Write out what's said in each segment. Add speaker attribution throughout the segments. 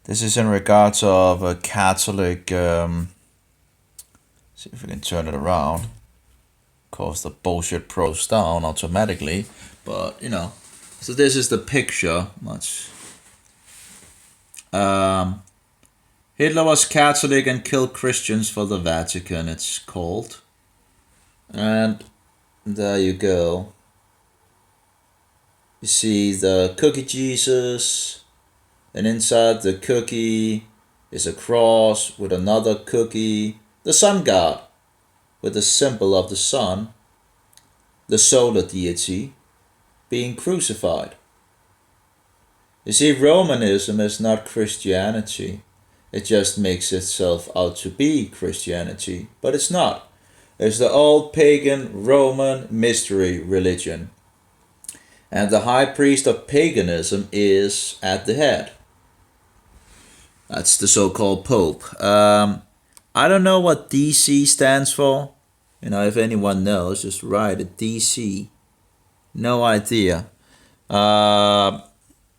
Speaker 1: This is in regards of a Catholic. See if we can turn it around. Of course, the bullshit pros down automatically, but So this is the picture. Much. Hitler was Catholic and killed Christians for the Vatican. It's called, and there you go. You see the cookie Jesus, and inside the cookie is a cross with another cookie, the sun god with the symbol of the sun, the solar deity, being crucified. You see, Romanism is not Christianity. It just makes itself out to be Christianity, but it's not. It's the old pagan Roman mystery religion. And the high priest of paganism is at the head. That's the so-called Pope. I don't know what DC stands for. If anyone knows, just write it. DC. No idea.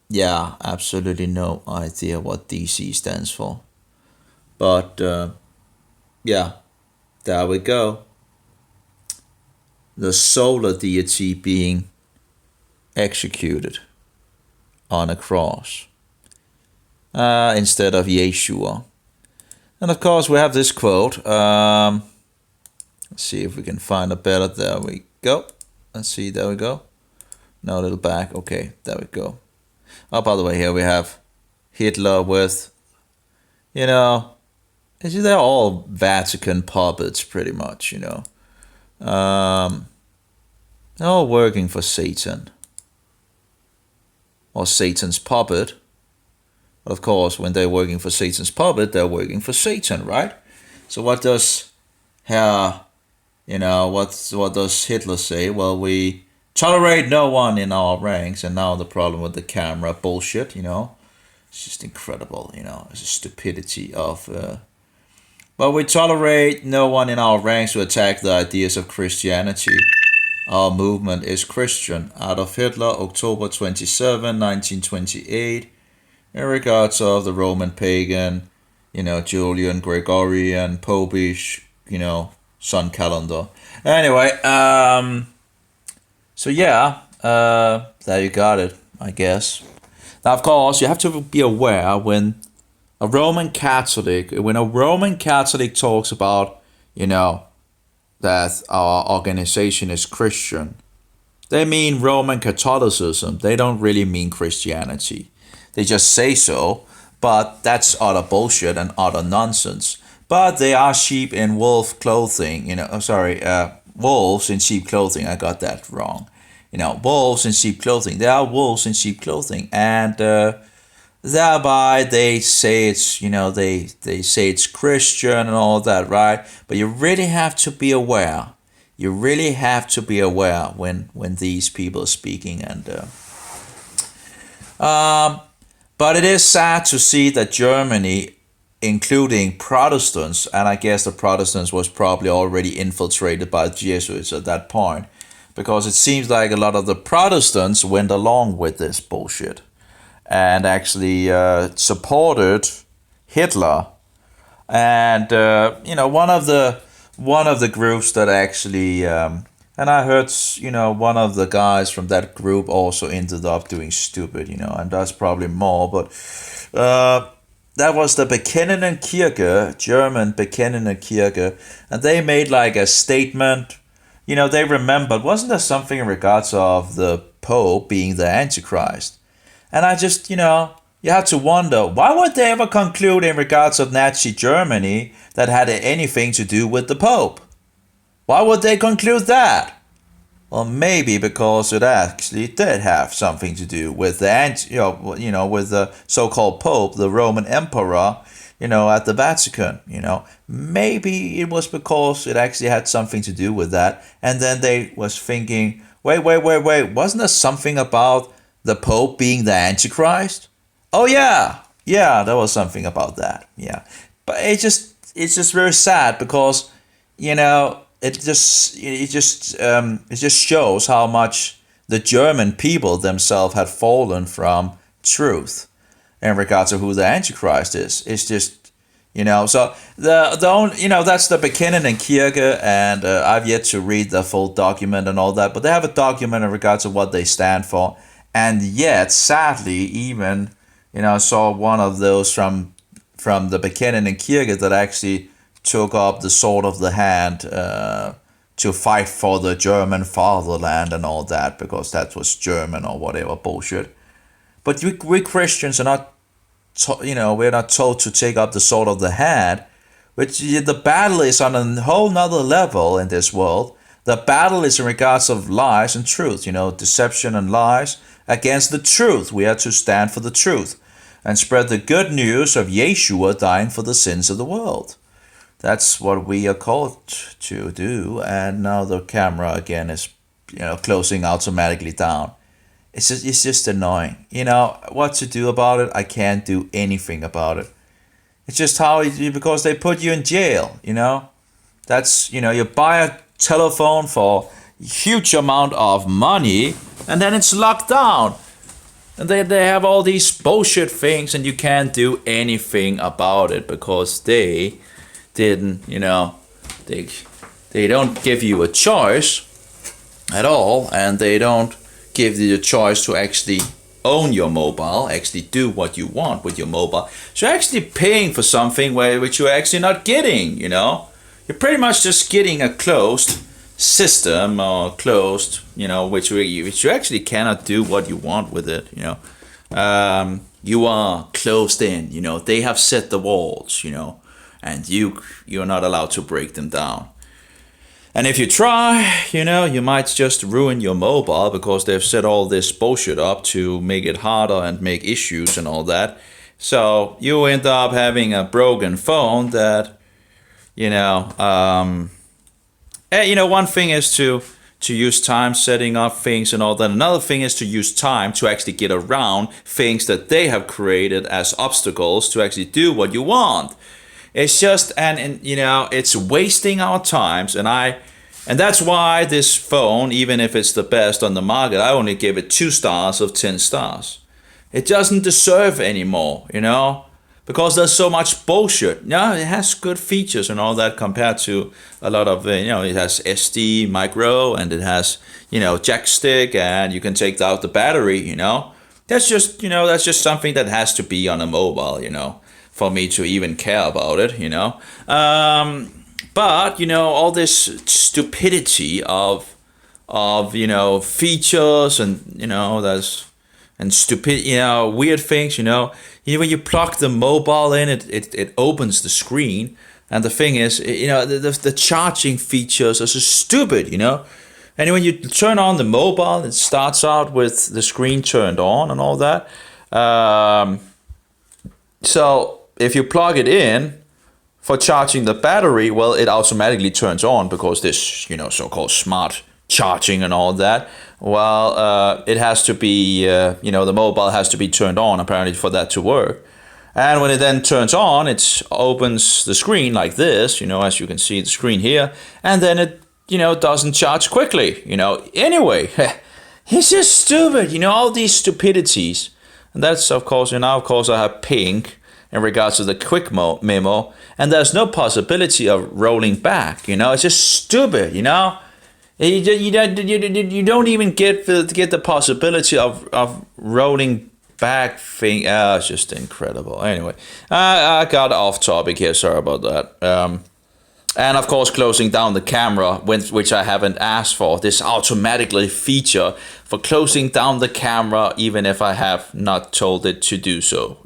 Speaker 1: Yeah, absolutely no idea what DC stands for. But, yeah, there we go. The solar deity being executed on a cross instead of Yeshua. And of course, we have this quote. Let's see if we can find a better. There we go. Let's see. There we go. No, a little back. Okay, there we go. Oh, by the way, here we have Hitler with, they're all Vatican puppets, pretty much. They're all working for Satan or Satan's puppet. But of course, when they're working for Satan's puppet, they're working for Satan, right? So what does what does Hitler say? Well, we tolerate no one in our ranks, and now the problem with the camera bullshit, it's just incredible, it's a stupidity of. But we tolerate no one in our ranks who attack the ideas of Christianity. Our movement is Christian. Adolf Hitler, October 27, 1928. In regards of the Roman pagan, Julian Gregorian, Popish, sun calendar. Anyway, so yeah, there you got it, I guess. Now, of course, you have to be aware when a Roman Catholic talks about, that our organization is Christian, they mean Roman Catholicism. They don't really mean Christianity. They just say so, but that's utter bullshit and utter nonsense. But they are sheep in wolf clothing, wolves in sheep clothing. I got that wrong. Wolves in sheep clothing. They are wolves in sheep clothing, and thereby they say it's, they say it's Christian and all that, right? But you really have to be aware. You really have to be aware when these people are speaking, and but it is sad to see that Germany, including Protestants, and I guess the Protestants was probably already infiltrated by the Jesuits at that point, because it seems like a lot of the Protestants went along with this bullshit and actually supported Hitler. And one of the groups that actually and I heard, one of the guys from that group also ended up doing stupid, and that's probably more. But that was the Bekennende Kirche, German Bekennende Kirche, and they made like a statement. They remembered, wasn't there something in regards of the Pope being the Antichrist? And I just, you have to wonder, why would they ever conclude in regards of Nazi Germany that had anything to do with the Pope? Why would they conclude that? Well, maybe because it actually did have something to do with the with the so-called Pope, the Roman Emperor, at the Vatican. Maybe it was because it actually had something to do with that, and then they was thinking, wait, wasn't there something about the Pope being the Antichrist? Oh yeah, there was something about that. Yeah, but it's just very sad because it just shows how much the German people themselves had fallen from truth. in regards to who the Antichrist is. It's just, so the only, that's the Bekennen and Kirche, and I've yet to read the full document and all that, but they have a document in regards to what they stand for, and yet, sadly, even, I saw one of those from the Bekennen and Kirche that actually took up the sword of the hand to fight for the German fatherland and all that, because that was German or whatever bullshit. But we Christians are not, we're not told to take up the sword of the hand, which the battle is on a whole nother level in this world. The battle is in regards of lies and truth, deception and lies against the truth. We are to stand for the truth and spread the good news of Yeshua dying for the sins of the world. That's what we are called to do. And now the camera again is, closing automatically down. It's just annoying. What to do about it? I can't do anything about it. It's just because they put you in jail, That's, you buy a telephone for a huge amount of money and then it's locked down. And they have all these bullshit things and you can't do anything about it because they didn't, they don't give you a choice at all, and they don't give you the choice to actually own your mobile, actually do what you want with your mobile. So you're actually paying for something which you're actually not getting, You're pretty much just getting a closed system or closed, which you actually cannot do what you want with it, You are closed in, They have set the walls, and you're not allowed to break them down. And if you try, you might just ruin your mobile because they've set all this bullshit up to make it harder and make issues and all that. So you end up having a broken phone that, one thing is to use time setting up things and all that. Another thing is to use time to actually get around things that they have created as obstacles to actually do what you want. It's just, and it's wasting our times, and that's why this phone, even if it's the best on the market, I only give it 2 stars of 10 stars. It doesn't deserve anymore, because there's so much bullshit. Yeah, it has good features and all that compared to a lot of, it has SD micro and it has, jack stick and you can take out the battery, That's just something that has to be on a mobile, for me to even care about it, But, all this stupidity of features and, and stupid, weird things, when you plug the mobile in, it opens the screen. And the thing is, the charging features are so stupid, And when you turn on the mobile, it starts out with the screen turned on and all that. So if you plug it in for charging the battery, well, it automatically turns on because this, so-called smart charging and all that. Well, it has to be, the mobile has to be turned on apparently for that to work. And when it then turns on, it opens the screen like this, as you can see the screen here, and then it, doesn't charge quickly, Anyway, it's just stupid, all these stupidities. And that's, of course, I have pink in regards to the quick memo, and there's no possibility of rolling back, It's just stupid, You don't even get the possibility of rolling back thing. It's just incredible. Anyway, I got off topic here. Sorry about that. And of course, closing down the camera, which I haven't asked for. This automatically feature for closing down the camera, even if I have not told it to do so.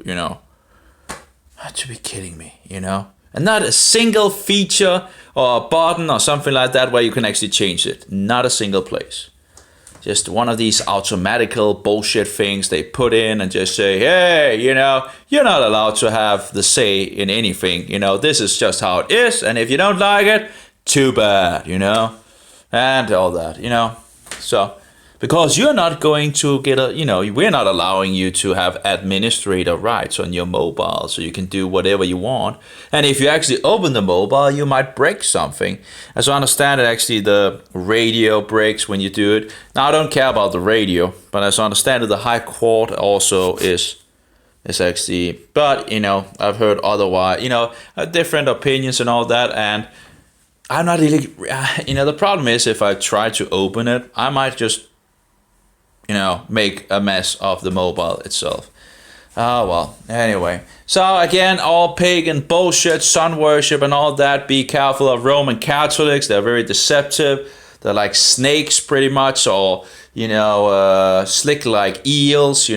Speaker 1: To be kidding me. And not a single feature or a button or something like that where you can actually change it. Not a single place. Just one of these automatical bullshit things they put in and just say, hey, you're not allowed to have the say in anything. This is just how it is. And if you don't like it, too bad, and all that, So, because you're not going to get we're not allowing you to have administrator rights on your mobile so you can do whatever you want. And if you actually open the mobile, you might break something. As I understand it, actually the radio breaks when you do it. Now, I don't care about the radio, but as I understand it, the High Court also is It's actually, but I've heard otherwise, different opinions and all that, and I'm not really, the problem is if I try to open it, I might just, make a mess of the mobile itself. Oh well, anyway. So again, all pagan bullshit, sun worship and all that. Be careful of Roman Catholics. They're very deceptive. They're like snakes pretty much, or, slick like eels, They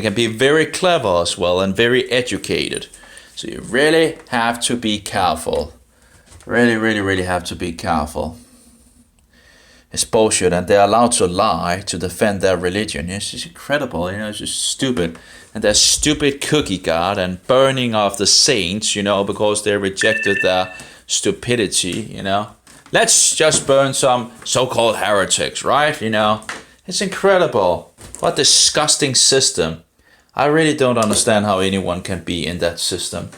Speaker 1: can be very clever as well and very educated. So you really have to be careful. Really, really, really have to be careful. It's bullshit, and they're allowed to lie to defend their religion. It's just incredible, it's just stupid. And their stupid cookie god and burning of the saints, because they rejected their stupidity, Let's just burn some so-called heretics, right? It's incredible. What disgusting system. I really don't understand how anyone can be in that system.